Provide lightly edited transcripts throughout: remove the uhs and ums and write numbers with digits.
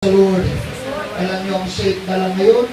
Sa Lord, alam niyo ang sake na lang ngayon,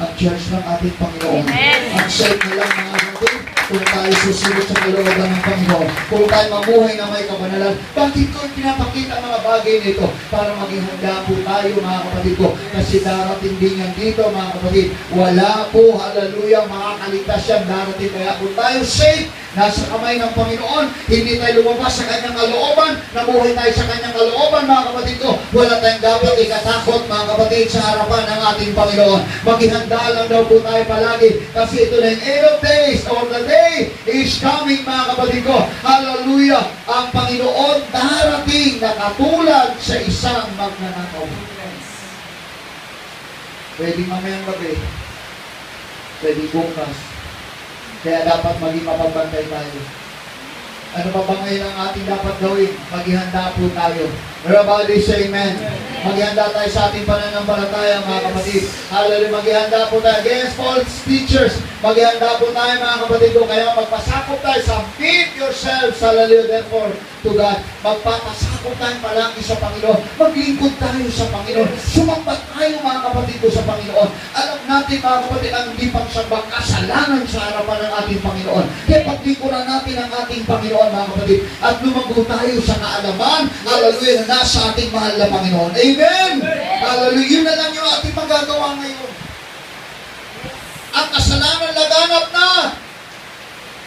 ang church ng ating Panginoon. Amen. Ang sake na lang mga kapatid, kung tayo susunod sa kalooban ng Panginoon, kung tayo mamuhay na may kabanalan. Bakit ko pinapakita ang mga bagay nito? Para maging handa po tayo mga kapatid ko. Kasi darating din yan dito mga kapatid. Wala po, hallelujah, makakaligtas yan darating. Kaya kung tayo safe, nasa kamay ng Panginoon, hindi tayo lumabas sa kanyang kalooban, nabuhay tayo sa kanyang kalooban mga kapatid ko. Wala tayong dapat ikatakot mga kapatid sa harapan ng ating Panginoon. Maghihanda lang daw po tayo palagi kasi ito na yung end of days or the day is coming mga kapatid ko. Hallelujah! Ang Panginoon darating na katulad sa isang magnanakaw. Pwede mamayang gabi, pwede bukas. Kaya dapat maging mapagbantay tayo. Ano pa ba ngayon ang ating dapat gawin? Maghihanda po tayo. Everybody say amen. Maghihanda tayo sa ating pananampalataya mga kapatid. Hallelujah. Maghihanda po tayo against false teachers. Maghihanda po tayo mga kapatid ko. Kaya magpasakop tayo. Submit yourselves. Hallelujah. Therefore, to God. Magpapasakop tayo palagi sa Panginoon. Maglingkod tayo sa Panginoon. Sumambat tayo mga kapatid ko sa Panginoon. Alam natin mga kapatid ang hindi pagsambang kasalanan sa harapan ng ating Panginoon. Kaya paglingkuran natin ang ating Panginoon mga kapatid. At lumago tayo sa kaalaman. Hallelujah. Na nasa ating mahal na Panginoon. Amen! Hallelujah. Yun na lang yung ating magagawa ngayon. Ang kasalanan laganap na.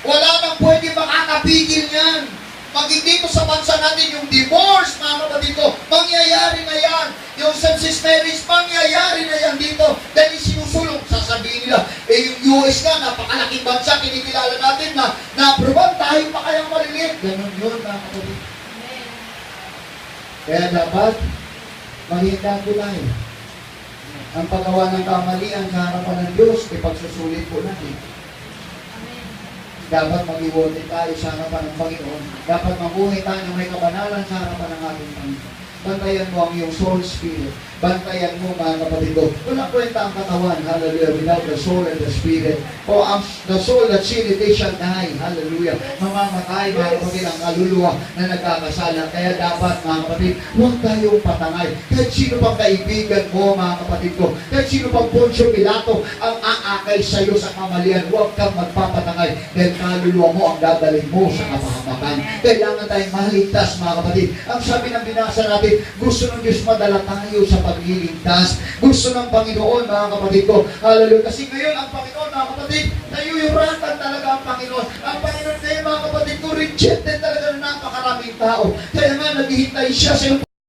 Wala nang pwede makakapigil yan. Pag hindi ko sa bansa natin yung divorce, mga kapatid ko, mangyayari na yan. Yung same-sex marriage, mangyayari na yan dito. Dahil sinusulong, sasabihin nila, yung US nga, napakalaking bansa, kinikilala natin na na-aproban, tayo pa kayang maliliit. Ganun yun, mga kapatid. Kaya dapat, maghihanda po tayo. Ang paggawa ng kamalian sa harapan ng Diyos, ipagsusulit po natin. Dapat mag-iwote tayo sa harapan ng Panginoon. Dapat mabuhay tayo ng may kabanalan sa harapan ng ating Panginoon. Bantayan mo ang iyong soul spirit. Bantayan mo mga kapatid ko. Walang kwenta ang katawan, hallelujah, without the soul and the spirit. O the soul that sin it shall die, hallelujah. Mamamatay mga kapatid ang kaluluwa na nagkakasala. Kaya dapat mga kapatid, huwag tayong patangay. Kahit sino pang kaibigan mo mga kapatid ko, kahit sino pang Poncio Pilato ang aakay sa iyo sa kamalian, huwag kang magpapatangay. Dahil kaluluwa mo ang dadalhin mo sa kapahamakan. Kailangan tayong maligtas mga kapatid. Ang sabi ng binasa natin, gusto ng Diyos madala tayo sa pagliligtas. Gusto ng Panginoon, mga kapatid ko. Hallelujah. Kasi ngayon, ang Panginoon, mga kapatid, nayuyuratan talaga ang Panginoon. Ang Panginoon ngayon, mga kapatid ko, rejected talaga ng napakaraming tao. Kaya nga, naghihintay siya sa iyong